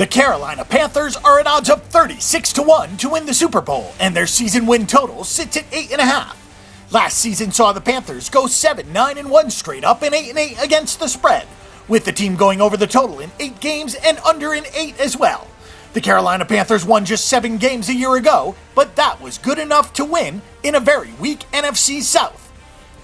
The Carolina Panthers are at odds of 36-1 to win the Super Bowl, and their season win total sits at 8.5. Last season saw the Panthers go 7-9-1 straight up and 8-8 against the spread, with the team going over the total in 8 games and under in 8 as well. The Carolina Panthers won just 7 games a year ago, but that was good enough to win in a very weak NFC South.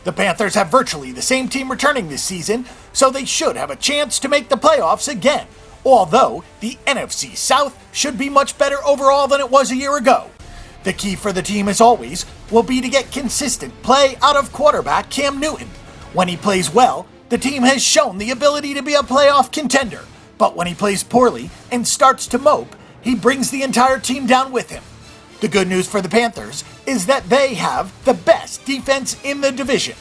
The Panthers have virtually the same team returning this season, so they should have a chance to make the playoffs again, although the NFC South should be much better overall than it was a year ago. The key for the team, as always, will be to get consistent play out of quarterback Cam Newton. When he plays well, the team has shown the ability to be a playoff contender, but when he plays poorly and starts to mope, he brings the entire team down with him. The good news for the Panthers is that they have the best defense in the division.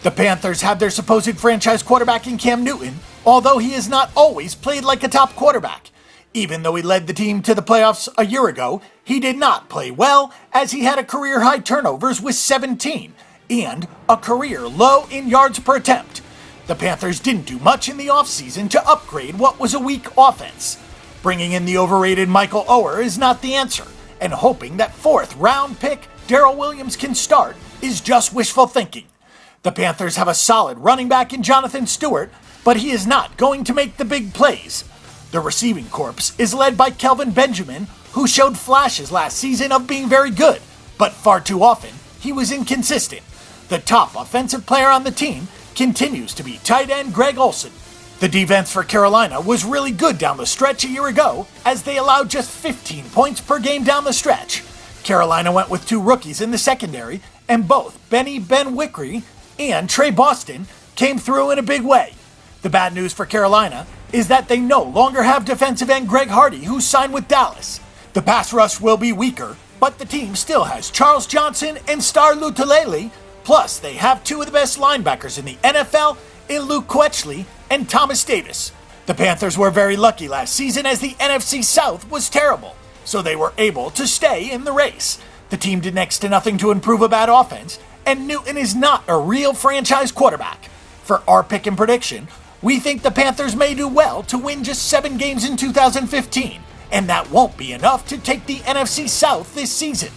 The Panthers have their supposed franchise quarterback in Cam Newton, although he has not always played like a top quarterback. Even though he led the team to the playoffs a year ago, he did not play well, as he had a career-high turnovers with 17 and a career low in yards per attempt. The Panthers didn't do much in the offseason to upgrade what was a weak offense. Bringing in the overrated Michael Oher is not the answer, and hoping that 4th-round pick Darrell Williams can start is just wishful thinking. The Panthers have a solid running back in Jonathan Stewart, but he is not going to make the big plays. The receiving corps is led by Kelvin Benjamin, who showed flashes last season of being very good, but far too often he was inconsistent. The top offensive player on the team continues to be tight end Greg Olsen. The defense for Carolina was really good down the stretch a year ago, as they allowed just 15 points per game down the stretch. Carolina went with 2 rookies in the secondary, and both Benny Ben Wickery and Trey Boston came through in a big way. The bad news for Carolina is that they no longer have defensive end Greg Hardy, who signed with Dallas. The pass rush will be weaker, but the team still has Charles Johnson and Star Lutulele, plus they have 2 of the best linebackers in the NFL in Luke Kuechly and Thomas Davis. The Panthers were very lucky last season, as the NFC South was terrible, so they were able to stay in the race. The team did next to nothing to improve a bad offense, and Newton is not a real franchise quarterback. For our pick and prediction, we think the Panthers may do well to win just 7 games in 2015, and that won't be enough to take the NFC South this season.